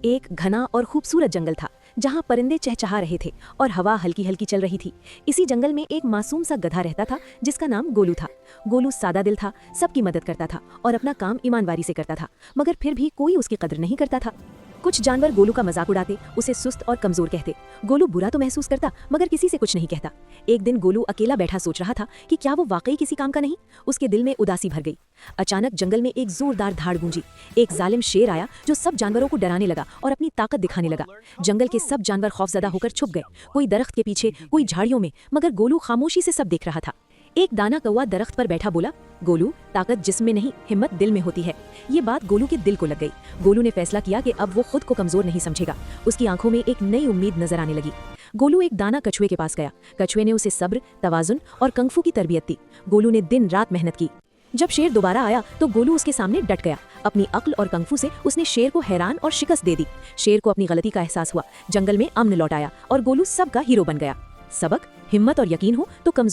एक घना और खूबसूरत जंगल था जहाँ परिंदे चहचहा रहे थे और हवा हल्की हल्की चल रही थी। इसी जंगल में एक मासूम सा गधा रहता था जिसका नाम गोलू था। गोलू सादा दिल था, सबकी मदद करता था और अपना काम ईमानदारी से करता था, मगर फिर भी कोई उसकी कदर नहीं करता था। कुछ जानवर गोलू का मजाक उड़ाते, उसे सुस्त और कमजोर कहते। गोलू बुरा तो महसूस करता मगर किसी से कुछ नहीं कहता। एक दिन गोलू अकेला बैठा सोच रहा था कि क्या वो वाकई किसी काम का नहीं। उसके दिल में उदासी भर गई। अचानक जंगल में एक जोरदार धाड़ गूंजी। एक जालिम शेर आया जो सब जानवरों को डराने लगा और अपनी ताकत दिखाने लगा। जंगल के सब जानवर खौफजदा होकर छुप गए, कोई दरख्त के पीछे, कोई झाड़ियों में, मगर गोलू खामोशी से सब देख रहा था। एक दाना कौवा दरख्त पर बैठा बोला, गोलू, ताकत जिस्म में नहीं हिम्मत दिल में होती है। ये बात गोलू के दिल को लग गई। गोलू ने फैसला किया कि अब वो खुद को कमजोर नहीं समझेगा। उसकी आंखों में एक नई उम्मीद नजर आने लगी। गोलू एक दाना कछुए के पास गया। कछुए ने उसे सब्र, तवाजुन और कंगफू की तरबियत दी। गोलू ने दिन रात मेहनत की। जब शेर दोबारा आया तो गोलू उसके सामने डट गया। अपनी अक्ल और कंगफू से उसने शेर को हैरान और शिकस्त दे दी। शेर को अपनी गलती का एहसास हुआ। जंगल में अमन लौट आया और गोलू सबका हीरो बन गया। सबक: हिम्मत और यकीन हो तो कमजोर